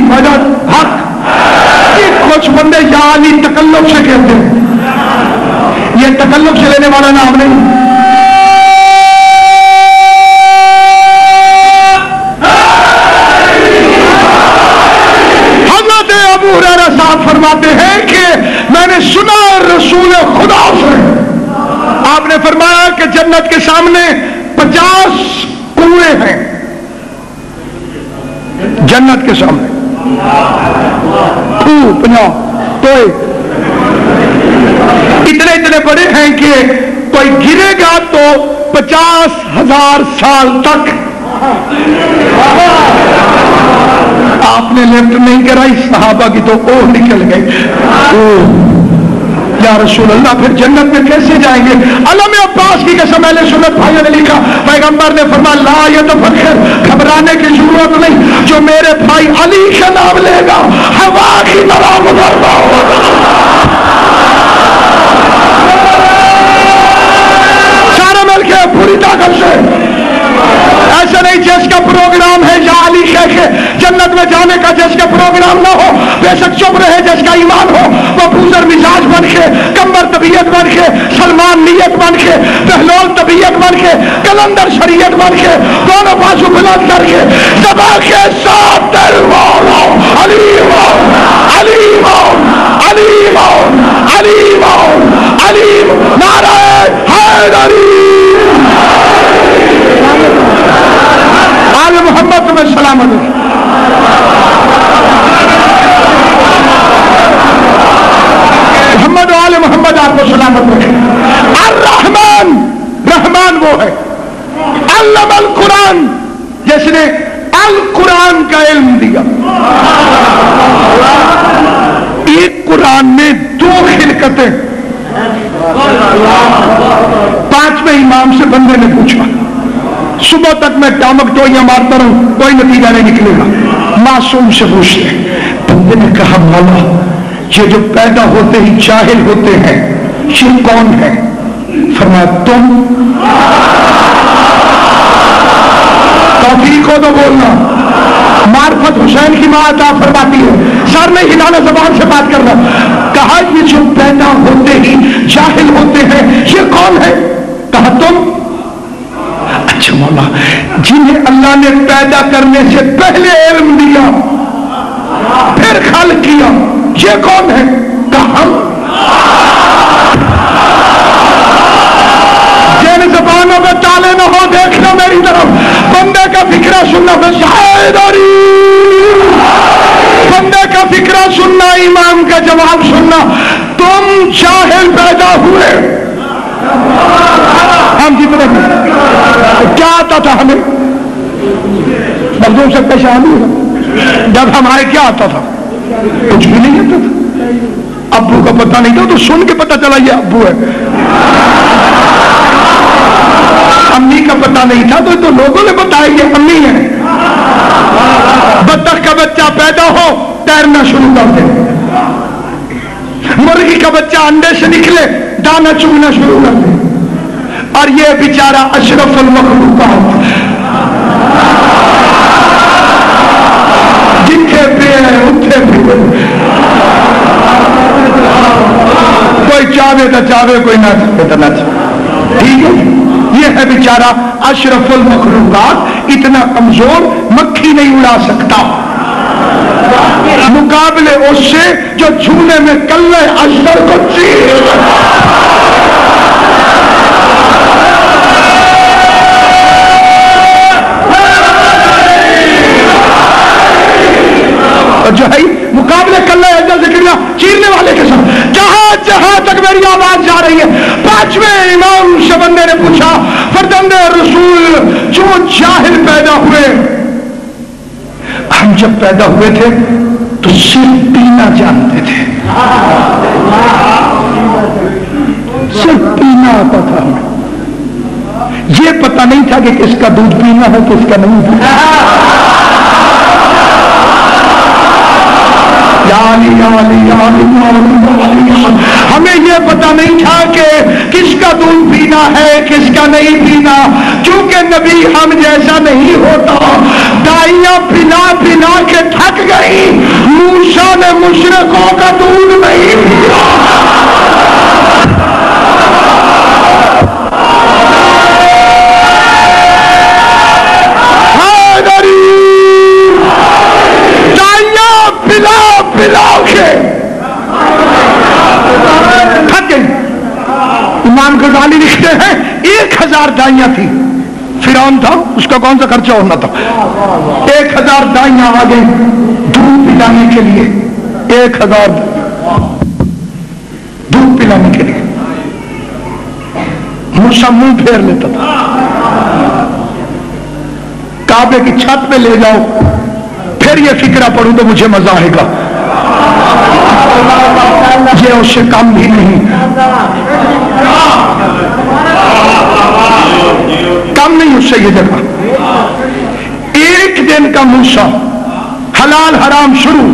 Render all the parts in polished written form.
مدد حق. کچھ بندے یا علی تکلف سے کہتے ہیں، یہ تکلف سے لینے والا نام نہیں. حضرت ابو ہریرہ صاحب فرماتے ہیں کہ میں نے سنا رسول خدا سے، آپ نے فرمایا کہ جنت کے سامنے 50 کنویں ہیں. جنت کے سامنے اتنے بڑے ہیں کہ کوئی گرے گا تو 50,000 سال تک. آپ نے لفٹ نہیں کرائی، صحابہ کی تو اوہ نکل گئی. یا رسول اللہ پھر جنت میں کیسے جائیں گے؟ علم عباس کی قسم اہل سنت بھائیوں نے لکھا، پیغمبر نے فرمایا لا یتفکر، گھبرانے کی ضرورت نہیں، جو میرے بھائی علی کا نام لے گا ہوا کی طرح گزرتا ہوگا. سارے مل کے پوری طاقت سے. ایسا نہیں جس کا پروگرام ہے یا علی کہہ کے جنت میں جانے کا، جس کا پروگرام نہ ہو بے شک چپ رہے. جس کا ایمان ہو وہ بوزر مزاج بن کے، کمبر طبیعت بن کے، سلمان نیت بن کے، بہلول طبیعت بن کے، کلندر شریعت بن کے، دونوں بازو بلند کر کے سبا کے ساتھ دل والا علی مون علی مون علی مون علی مون علی نعرہ حیدری. آل محمد تمہیں سلامت ہے. محمد و آل محمد آپ کو سلامت رکھے. الرحمن، رحمان وہ ہے علم القرآن، جس نے القرآن کا علم دیا. ایک قرآن میں 2 خلقتیں. 5ویں امام سے بندے نے پوچھا، صبح تک میں ٹامک ٹوئیاں مارتا رہوں کوئی نتیجہ نہیں نکلے گا. معصوم سے پوچھتے، بندے نے کہا مولا یہ جو پیدا ہوتے ہی جاہل ہوتے ہیں یہ کون ہے؟ فرمایا تم. توفیق ہو تو بولنا. معرفت حسین کی ماں عطا فرماتی ہے، سر نہیں ہلانا، زبان سے بات کرنا. کہا یہ جو پیدا ہوتے ہی جاہل ہوتے ہیں یہ کون ہے؟ کہا تم. اچھا مولا جنہیں اللہ نے پیدا کرنے سے پہلے علم دیا پھر خلق کیا یہ کون ہے؟ کہا ہم. جن زبانوں میں تالے نہ ہو دیکھنا میری طرف. بندے کا فکرہ سننا حیدری، بندے کا فکرہ سننا، امام کا جواب سننا. تم جاہل پیدا ہوئے، ہم جتنے کیا آتا تھا ہمیں؟ مردوں سے پریشانی ہے. جب ہمارے کیا آتا تھا؟ کچھ بھی نہیں آتا تھا. ابو کا پتہ نہیں تھا تو سن کے پتہ چلا یہ ابو ہے. امی کا پتہ نہیں تھا تو لوگوں نے بتایا یہ امی ہے. بطخ کا بچہ پیدا ہو تیرنا شروع کر دے، مرغی کا بچہ انڈے سے نکلے دانا چگنا شروع کر دے. اور یہ بیچارہ اشرف المخلوقات جتھے پہ ہے اتھے پہ، کوئی چاہے تو چاہے کوئی نہ چاہے تو نہ چاہے. ٹھیک ہے، یہ ہے بیچارہ اشرف المخلوقات، اتنا کمزور مکھی نہیں اڑا سکتا مقابلے اس سے جو جھولے میں کلے اشتر کو چیر. جو ہے مقابلے کلے اشتر سے چیرنے والے کے ساتھ جہاں جہاں تک میری آواز جا رہی ہے. 5ویں امام سے بندے نے پوچھا فرزند رسول جو جاہل پیدا ہوئے، ہم جب پیدا ہوئے تھے تو صرف پینا جانتے تھے، صرف پینا آتا تھا. یہ پتہ نہیں تھا کہ کس کا دودھ پینا ہے کس کا نہیں پینا. ہمیں یہ پتہ نہیں تھا کہ کس کا دودھ پینا ہے کس کا نہیں پینا، کیونکہ نبی ہم جیسا نہیں ہوتا. دائیاں پلا پلا کے تھک گئی، نے مشرکوں کا دودھ نہیں پیا. دائیاں پلا پلا کے تھک گئی. امام غزالی لکھتے ہیں 1000 دائیاں تھی. فرعون تھا, اس کا کون سا خرچہ ہونا تھا. 1000 دائیاں آ گئی دودھ پلانے کے لیے. 1000 دودھ پلانے کے لیے. موسیٰ منہ پھیر لیتا تھا. کعبے کی چھت پہ لے جاؤ, پھر یہ فکرہ پڑھوں تو مجھے مزہ آئے گا. یہ اس سے کم بھی نہیں, کم نہیں اس سے یہ جگہ. ایک دن کا موسیٰ حلال حرام شروع.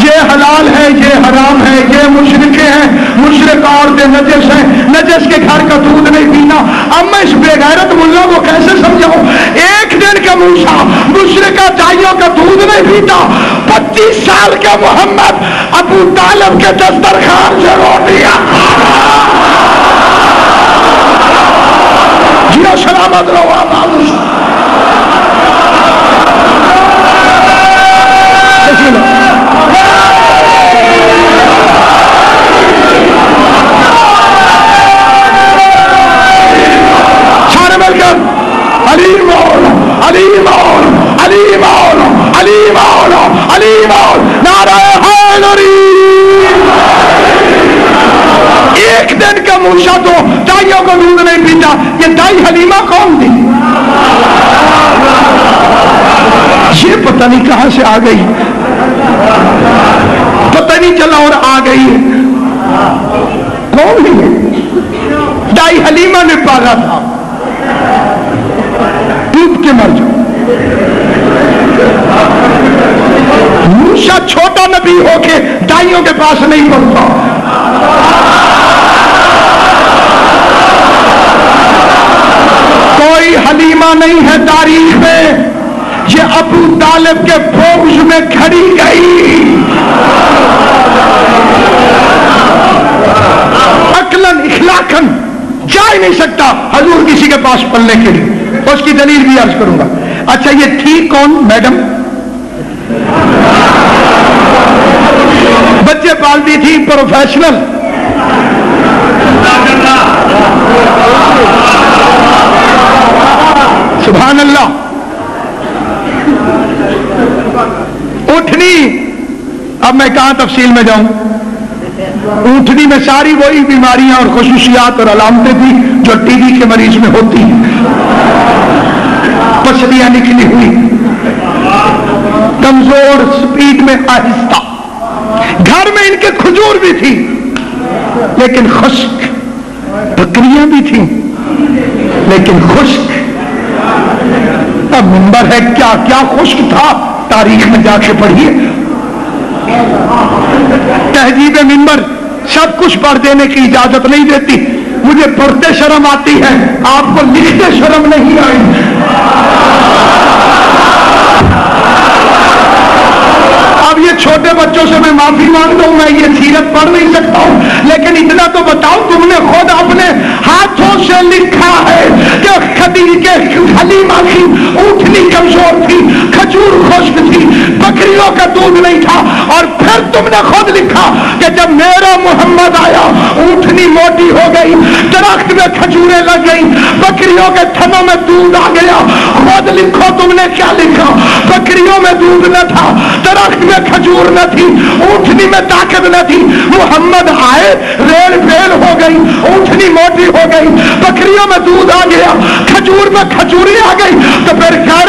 یہ حلال ہے, یہ حرام ہے, یہ مشرکیں ہیں, مشرک عورتیں نجس ہیں, نجس کے گھر کا دودھ نہیں پینا. اب میں اس بے غیرت ملا کو کیسے سمجھاؤں. ایک دن کا موسیٰ مشرکہ دائیوں کا دودھ نہیں پیتا. 25 سال کے محمد ابو طالب کے دسترخوان سے روٹیاں. جیو سلامت رہو آباد. سارے مل کر علی مولا علی مولا علی مولا علی مولا علی مولا نعرہ حیدری. ایک دن کا موسیٰ تو دائیوں کو دودھ نہیں پیتا. یہ دائی حلیمہ کون تھی؟ یہ پتہ نہیں کہاں سے آ گئی, پتہ نہیں چلا اور آ گئی ہے. کون ہے دائی حلیمہ نے پالا تھا. ڈوب کے مر جاؤ. موسیٰ چھوٹا نبی ہو کے دائیوں کے پاس نہیں پہنچا. کوئی حلیمہ نہیں ہے تاریخ میں. یہ ابو طالب کے فوج میں کھڑی گئی. عقلاً اخلاقاً جا ہی نہیں سکتا حضور کسی کے پاس پلنے کے لیے. اس کی دلیل بھی عرض کروں گا. اچھا یہ تھی کون میڈم؟ بچے پالتی تھی, پروفیشنل. سبحان اللہ. اٹھنی, اب میں کہاں تفصیل میں جاؤں. اونٹنی میں ساری وہی بیماریاں اور خصوصیات اور علامتیں تھیں جو ٹی بی کے مریض میں ہوتی ہیں. پسلیاں نکلی ہوئی, کمزور, سپیڈ میں آہستہ. گھر میں ان کے کھجور بھی تھی لیکن خشک, بکریاں بھی تھیں لیکن خشک. اب منبر ہے, کیا کیا خشک تھا تاریخ میں جا کے پڑھیے. تہذیب منبر سب کچھ پڑھ دینے کی اجازت نہیں دیتی. مجھے پڑھتے شرم آتی ہے, آپ کو لکھتے شرم نہیں آئی. اب یہ چھوٹے بچوں سے میں معافی مانگتا ہوں, میں یہ سیرت پڑھ نہیں سکتا ہوں, لیکن اتنا تو بتاؤ تم نے خود اپنے ہاتھوں سے لکھا ہے کہ حلیمہ کی اونٹنی کمزور تھی, کھجور خشک تھی, بکریوں کا دودھ نہیں تھا. اور پھر تم نے خود لکھا کہ جب میرا محمد آیا اونٹنی موٹی ہو گئی, درخت میں کھجوریں لگ گئی, بکریوں کے تھنوں میں دودھ آ گیا. خود لکھو تم نے کیا لکھا. بکریوں میں دودھ نہ تھا, درخت میں کھجور نہ تھی, اونٹنی میں طاقت نہ تھی. محمد آئے, ریل فیل ہو گئی, اونٹنی موٹی ہو گئی, بکریوں میں دودھ آ گیا, کھجور میں کھجوری آ گئی. تو پھر کیا